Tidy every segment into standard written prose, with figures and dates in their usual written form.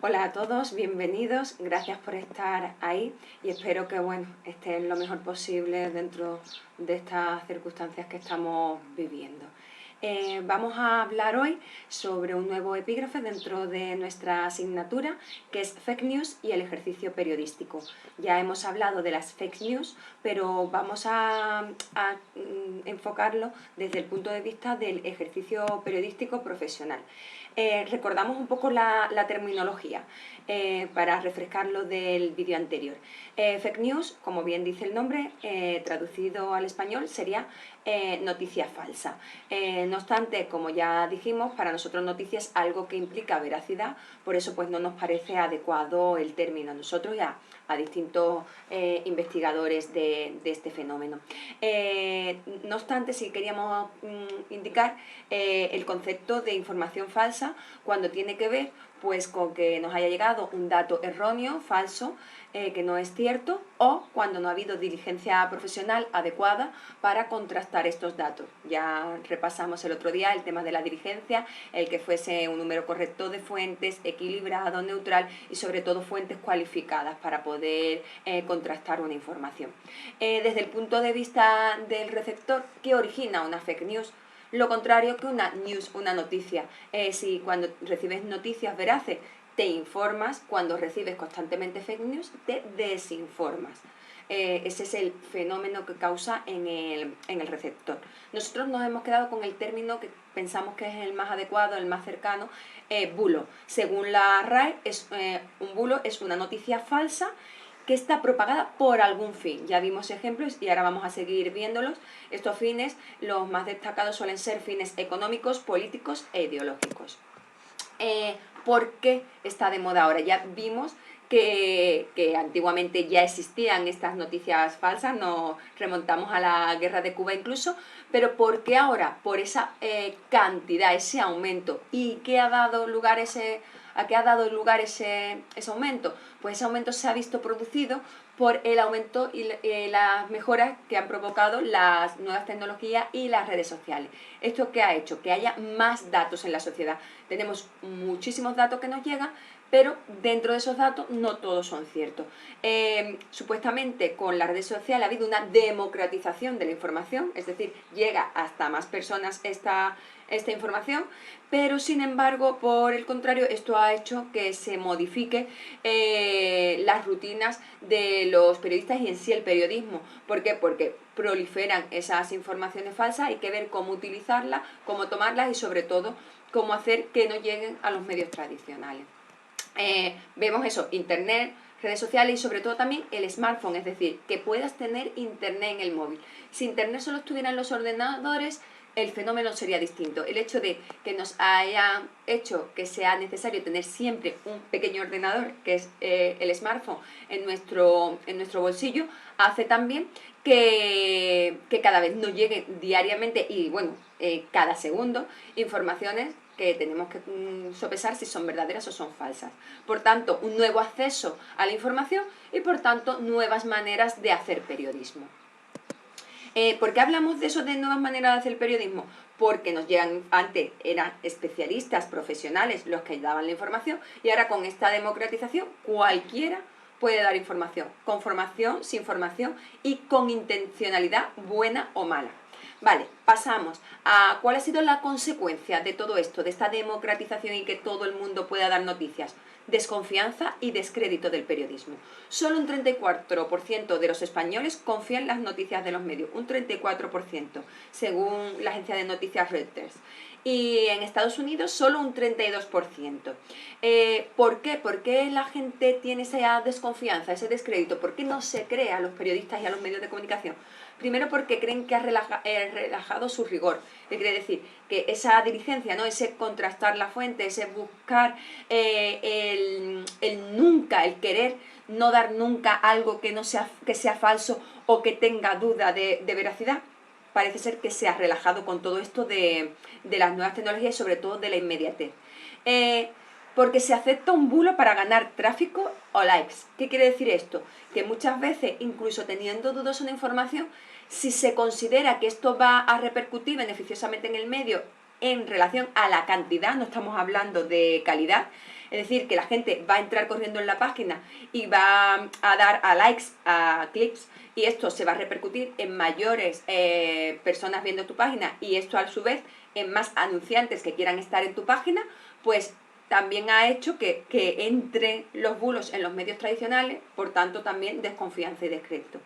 Hola a todos, bienvenidos, gracias por estar ahí y espero que estén lo mejor posible dentro de estas circunstancias que estamos viviendo. Vamos a hablar hoy sobre un nuevo epígrafe dentro de nuestra asignatura, que es Fake News y el ejercicio periodístico. Ya hemos hablado de las fake news, pero vamos a enfocarlo desde el punto de vista del ejercicio periodístico profesional. Recordamos un poco la terminología para refrescarlo del vídeo anterior. Fake news, como bien dice el nombre, traducido al español sería noticia falsa. No obstante, como ya dijimos, para nosotros noticia es algo que implica veracidad, por eso pues no nos parece adecuado el término a nosotros y a distintos investigadores de este fenómeno. No obstante, sí queríamos indicar el concepto de información falsa cuando tiene que ver pues con que nos haya llegado un dato erróneo, falso, que no es cierto, o cuando no ha habido diligencia profesional adecuada para contrastar estos datos. Ya repasamos el otro día el tema de la diligencia, el que fuese un número correcto de fuentes, equilibrado, neutral y sobre todo fuentes cualificadas para poder contrastar una información. Desde el punto de vista del receptor, ¿qué origina una fake news? Lo contrario que una news, una noticia. Si cuando recibes noticias veraces te informas, cuando recibes constantemente fake news te desinformas. Ese es el fenómeno que causa en el receptor. Nosotros nos hemos quedado con el término que pensamos que es el más adecuado, el más cercano, bulo. Según la RAE, un bulo es una noticia falsa que está propagada por algún fin. Ya vimos ejemplos y ahora vamos a seguir viéndolos. Estos fines, los más destacados suelen ser fines económicos, políticos e ideológicos. ¿Por qué está de moda ahora? Ya vimos que antiguamente ya existían estas noticias falsas, nos remontamos a la guerra de Cuba incluso, pero ¿por qué ahora? Por esa cantidad, ese aumento. ¿Y qué ha dado lugar a qué ha dado lugar ese aumento? Pues ese aumento se ha visto producido por el aumento y las mejoras que han provocado las nuevas tecnologías y las redes sociales. ¿Esto qué ha hecho? Que haya más datos en la sociedad. Tenemos muchísimos datos que nos llegan, pero dentro de esos datos no todos son ciertos. Supuestamente con las redes sociales ha habido una democratización de la información, es decir, llega hasta más personas esta información, pero sin embargo, por el contrario, esto ha hecho que se modifique las rutinas de los periodistas y en sí el periodismo. ¿Por qué? Porque proliferan esas informaciones falsas, hay que ver cómo utilizarlas, cómo tomarlas y sobre todo cómo hacer que no lleguen a los medios tradicionales. Vemos eso, internet, redes sociales y sobre todo también el smartphone, es decir, que puedas tener internet en el móvil. Si internet solo estuviera en los ordenadores, el fenómeno sería distinto. El hecho de que nos haya hecho que sea necesario tener siempre un pequeño ordenador, que es el smartphone, en nuestro bolsillo, hace también que cada vez nos lleguen diariamente y cada segundo informaciones que tenemos que sopesar si son verdaderas o son falsas. Por tanto, un nuevo acceso a la información y por tanto nuevas maneras de hacer periodismo. ¿Por qué hablamos de eso, de nuevas maneras de hacer periodismo? Porque nos llegan, antes eran especialistas, profesionales los que daban la información y ahora con esta democratización cualquiera puede dar información, con formación, sin formación y con intencionalidad buena o mala. Vale, pasamos a cuál ha sido la consecuencia de todo esto, de esta democratización y que todo el mundo pueda dar noticias. Desconfianza y descrédito del periodismo. Solo un 34% de los españoles confían en las noticias de los medios, un 34%, según la agencia de noticias Reuters. Y en Estados Unidos solo un 32%. ¿Por qué? ¿Por qué la gente tiene esa desconfianza, ese descrédito? ¿Por qué no se cree a los periodistas y a los medios de comunicación? Primero porque creen que ha relajado su rigor. ¿Qué quiere decir? Que esa diligencia, ¿no? Ese contrastar la fuente, ese buscar el nunca, el querer no dar nunca algo que sea falso o que tenga duda de veracidad, parece ser que se ha relajado con todo esto de las nuevas tecnologías y sobre todo de la inmediatez. Porque se acepta un bulo para ganar tráfico o likes. ¿Qué quiere decir esto? Que muchas veces, incluso teniendo dudosa una información, si se considera que esto va a repercutir beneficiosamente en el medio en relación a la cantidad, no estamos hablando de calidad, Es decir, que la gente va a entrar corriendo en la página y va a dar a likes, a clics, y esto se va a repercutir en mayores personas viendo tu página, y esto a su vez en más anunciantes que quieran estar en tu página, pues también ha hecho que entren los bulos en los medios tradicionales, por tanto también desconfianza y descrédito.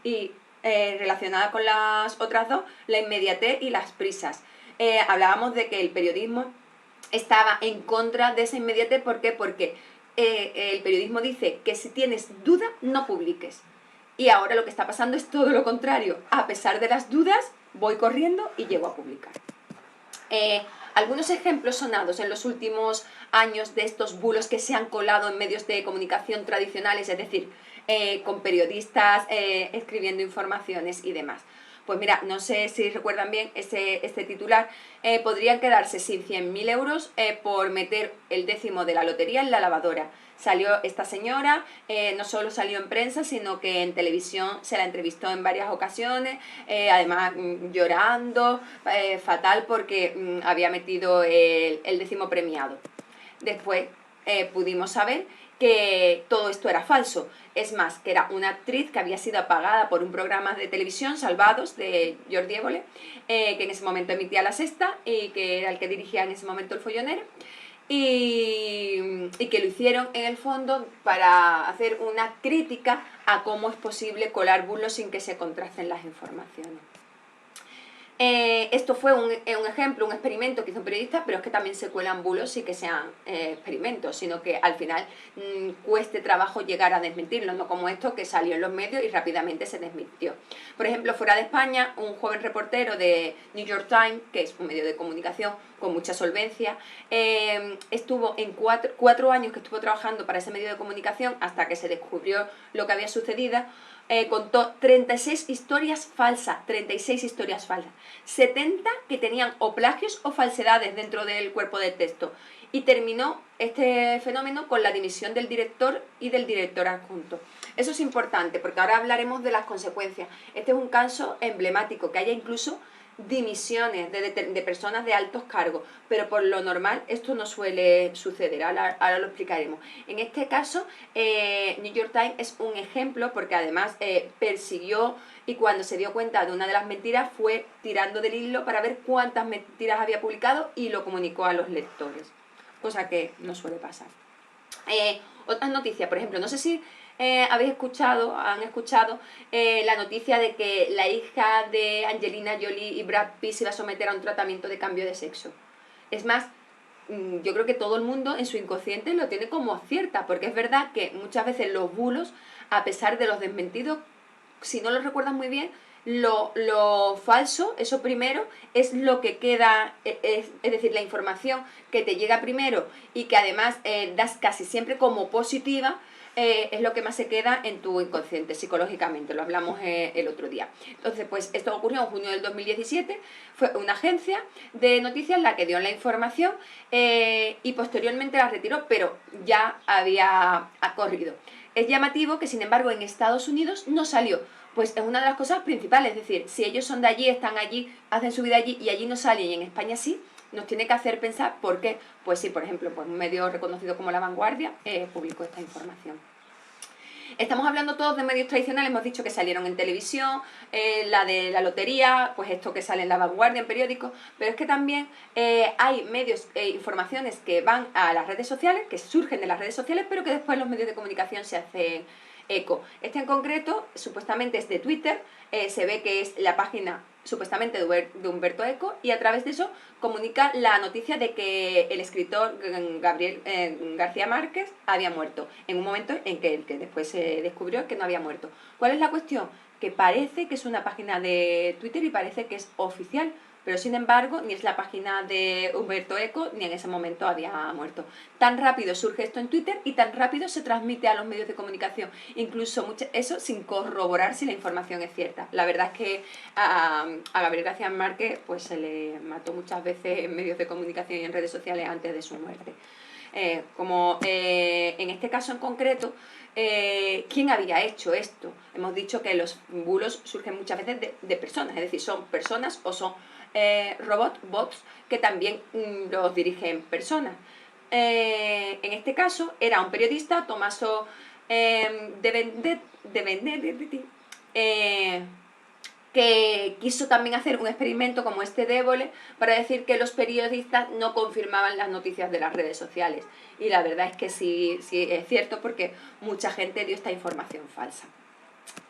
Y relacionada con las otras dos, la inmediatez y las prisas. Hablábamos de que el periodismo estaba en contra de esa inmediatez. ¿Por qué? Porque el periodismo dice que si tienes duda, no publiques. Y ahora lo que está pasando es todo lo contrario. A pesar de las dudas, voy corriendo y llego a publicar. Algunos ejemplos sonados en los últimos años de estos bulos que se han colado en medios de comunicación tradicionales, es decir, con periodistas escribiendo informaciones y demás. Pues mira, no sé si recuerdan bien este titular. Podrían quedarse sin 100.000 euros por meter el décimo de la lotería en la lavadora. Salió esta señora, no solo salió en prensa, sino que en televisión se la entrevistó en varias ocasiones, además llorando, fatal, porque había metido el décimo premiado. Después pudimos saber que todo esto era falso. Es más, que era una actriz que había sido apagada por un programa de televisión, Salvados, de Jordi Évole, que en ese momento emitía La Sexta y que era el que dirigía en ese momento El Follonero, y que lo hicieron en el fondo para hacer una crítica a cómo es posible colar bulos sin que se contrasten las informaciones. Esto fue un ejemplo, un experimento que hizo un periodista, pero es que también se cuelan bulos y que sean experimentos, sino que al final cueste trabajo llegar a desmentirlo, no como esto que salió en los medios y rápidamente se desmintió. Por ejemplo, fuera de España, un joven reportero de New York Times, que es un medio de comunicación con mucha solvencia, estuvo en cuatro años que estuvo trabajando para ese medio de comunicación hasta que se descubrió lo que había sucedido. Contó 36 historias falsas, 36 historias falsas, 70 que tenían o plagios o falsedades dentro del cuerpo del texto, y terminó este fenómeno con la dimisión del director y del director adjunto. Eso es importante porque ahora hablaremos de las consecuencias. Este es un caso emblemático, que haya incluso dimisiones de personas de altos cargos, pero por lo normal esto no suele suceder, ahora lo explicaremos. En este caso, New York Times es un ejemplo porque además persiguió, y cuando se dio cuenta de una de las mentiras fue tirando del hilo para ver cuántas mentiras había publicado y lo comunicó a los lectores, cosa que no suele pasar. Otras noticias, por ejemplo, no sé si han escuchado la noticia de que la hija de Angelina Jolie y Brad Pitt se va a someter a un tratamiento de cambio de sexo. Es más, yo creo que todo el mundo en su inconsciente lo tiene como cierta, porque es verdad que muchas veces los bulos, a pesar de los desmentidos, si no lo recuerdas muy bien, lo falso, eso primero, es lo que queda, es decir, la información que te llega primero y que además das casi siempre como positiva, es lo que más se queda en tu inconsciente psicológicamente, lo hablamos el otro día. Entonces, pues esto ocurrió en junio del 2017, fue una agencia de noticias la que dio la información y posteriormente la retiró, pero ya había corrido. Es llamativo que, sin embargo, en Estados Unidos no salió, pues es una de las cosas principales, es decir, si ellos son de allí, están allí, hacen su vida allí y allí no salen y en España sí, nos tiene que hacer pensar por qué. Pues sí, por ejemplo, pues un medio reconocido como La Vanguardia publicó esta información. Estamos hablando todos de medios tradicionales, hemos dicho que salieron en televisión, la de la lotería, pues esto que sale en La Vanguardia, en periódicos, pero es que también hay medios, informaciones que van a las redes sociales, que surgen de las redes sociales, pero que después los medios de comunicación se hacen eco. Este en concreto, supuestamente es de Twitter, se ve que es la página supuestamente de Humberto Eco, y a través de eso comunica la noticia de que el escritor Gabriel García Márquez había muerto, en un momento en que después se descubrió que no había muerto. ¿Cuál es la cuestión? Que parece que es una página de Twitter y parece que es oficial, pero sin embargo ni es la página de Humberto Eco ni en ese momento había muerto. Tan rápido surge esto en Twitter y tan rápido se transmite a los medios de comunicación, incluso eso sin corroborar si la información es cierta. La verdad es que a Gabriel García Márquez pues se le mató muchas veces en medios de comunicación y en redes sociales antes de su muerte. Como en este caso en concreto, ¿quién había hecho esto? Hemos dicho que los bulos surgen muchas veces de personas, es decir, son personas o son robots, bots, que también los dirigen personas. en este caso, era un periodista, Tommaso de Benedetti, que quiso también hacer un experimento como este de Évole para decir que los periodistas no confirmaban las noticias de las redes sociales. Y la verdad es que sí es cierto, porque mucha gente dio esta información falsa.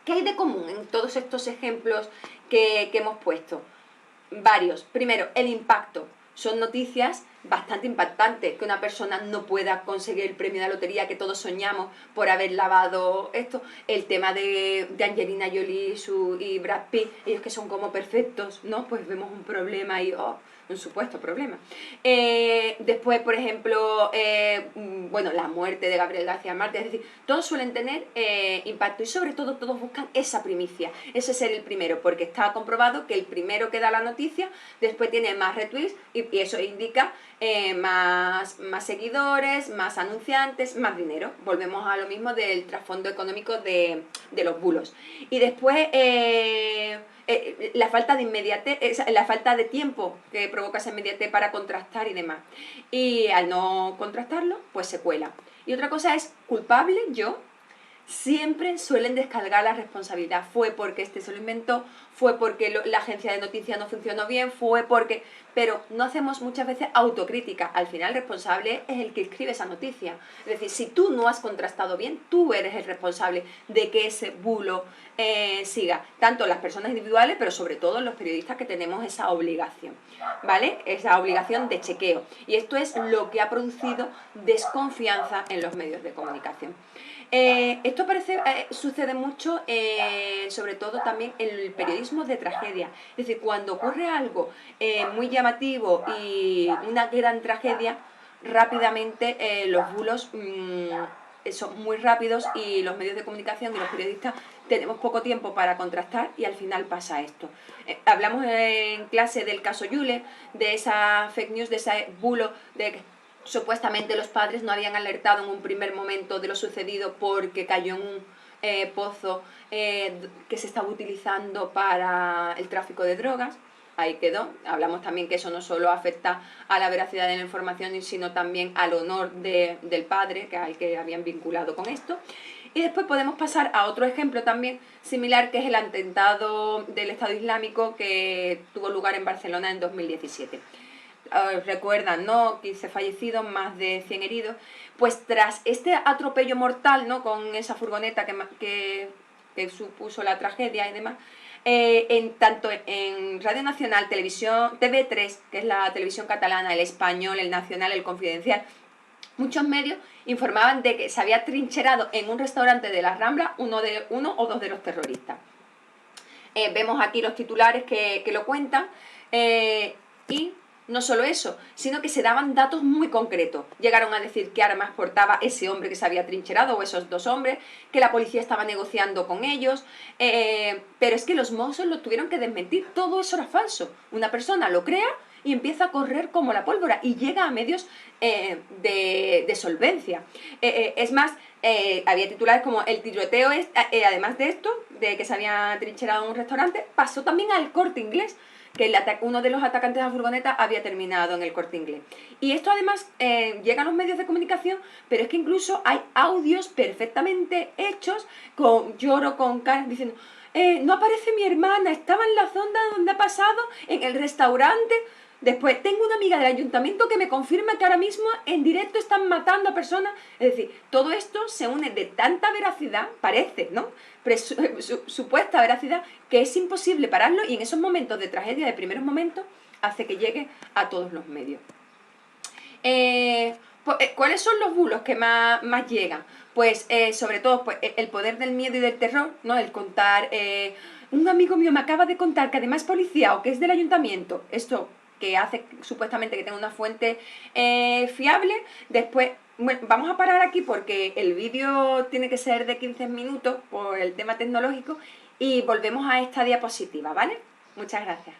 ¿Qué hay de común en todos estos ejemplos que hemos puesto? Varios. Primero, el impacto. Son noticias bastante impactantes, que una persona no pueda conseguir el premio de la lotería que todos soñamos por haber lavado esto. El tema de Angelina Jolie y Brad Pitt, ellos que son como perfectos, ¿no? Pues vemos un problema y, un supuesto problema. Después, por ejemplo, bueno, la muerte de Gabriel García Márquez, es decir, todos suelen tener impacto y sobre todo todos buscan esa primicia, ese ser el primero, porque está comprobado que el primero que da la noticia después tiene más retweets y eso indica más seguidores, más anunciantes, más dinero. Volvemos a lo mismo del trasfondo económico de los bulos. Y después la falta de inmediatez, la falta de tiempo que provoca esa inmediatez para contrastar y demás. Y al no contrastarlo, pues se cuela. Y otra cosa es, culpable yo, siempre suelen descargar la responsabilidad. Fue porque este se lo inventó, fue porque la agencia de noticias no funcionó bien, fue porque... Pero no hacemos muchas veces autocrítica. Al final el responsable es el que escribe esa noticia. Es decir, si tú no has contrastado bien, tú eres el responsable de que ese bulo siga. Tanto las personas individuales, pero sobre todo los periodistas que tenemos esa obligación, ¿vale? Esa obligación de chequeo. Y esto es lo que ha producido desconfianza en los medios de comunicación. Esto sucede mucho, sobre todo también en el periodismo de tragedia. Es decir, cuando ocurre algo muy llamativo y una gran tragedia, rápidamente los bulos son muy rápidos y los medios de comunicación y los periodistas tenemos poco tiempo para contrastar y al final pasa esto. Hablamos en clase del caso Yule, de esa fake news, de ese bulo de que supuestamente los padres no habían alertado en un primer momento de lo sucedido porque cayó en un pozo que se estaba utilizando para el tráfico de drogas. Ahí quedó. Hablamos también que eso no solo afecta a la veracidad de la información, sino también al honor del padre, al que habían vinculado con esto. Y después podemos pasar a otro ejemplo también similar, que es el atentado del Estado Islámico que tuvo lugar en Barcelona en 2017. Recuerdan, ¿no? 15 fallecidos, más de 100 heridos. Pues tras este atropello mortal, ¿no? Con esa furgoneta que supuso la tragedia y demás, tanto en Radio Nacional, Televisión, TV3, que es la televisión catalana, El Español, El Nacional, El Confidencial, muchos medios informaban de que se había trincherado en un restaurante de la Rambla uno o dos de los terroristas. Vemos aquí los titulares que lo cuentan y no solo eso, sino que se daban datos muy concretos. Llegaron a decir qué armas portaba ese hombre que se había trincherado o esos dos hombres, que la policía estaba negociando con ellos, pero es que los Mossos lo tuvieron que desmentir. Todo eso era falso. Una persona lo crea y empieza a correr como la pólvora y llega a medios de solvencia. Es más, había titulares como el tiroteo, además de esto, de que se había trincherado en un restaurante, pasó también al Corte Inglés, que uno de los atacantes de la furgoneta había terminado en el Corte Inglés. Y esto además llega a los medios de comunicación, pero es que incluso hay audios perfectamente hechos, con lloro, con caras, diciendo, no aparece mi hermana, estaba en la zona donde ha pasado, en el restaurante. Después, tengo una amiga del ayuntamiento que me confirma que ahora mismo en directo están matando a personas. Es decir, todo esto se une de tanta veracidad, parece, ¿no? Supuesta veracidad, que es imposible pararlo y en esos momentos de tragedia, de primeros momentos, hace que llegue a todos los medios. ¿Cuáles son los bulos que más llegan? Pues sobre todo pues, el poder del miedo y del terror, ¿no? El contar, un amigo mío me acaba de contar que además es policía o que es del ayuntamiento, esto que hace supuestamente que tenga una fuente fiable. Después, bueno, vamos a parar aquí porque el vídeo tiene que ser de 15 minutos por el tema tecnológico y volvemos a esta diapositiva, ¿vale? Muchas gracias.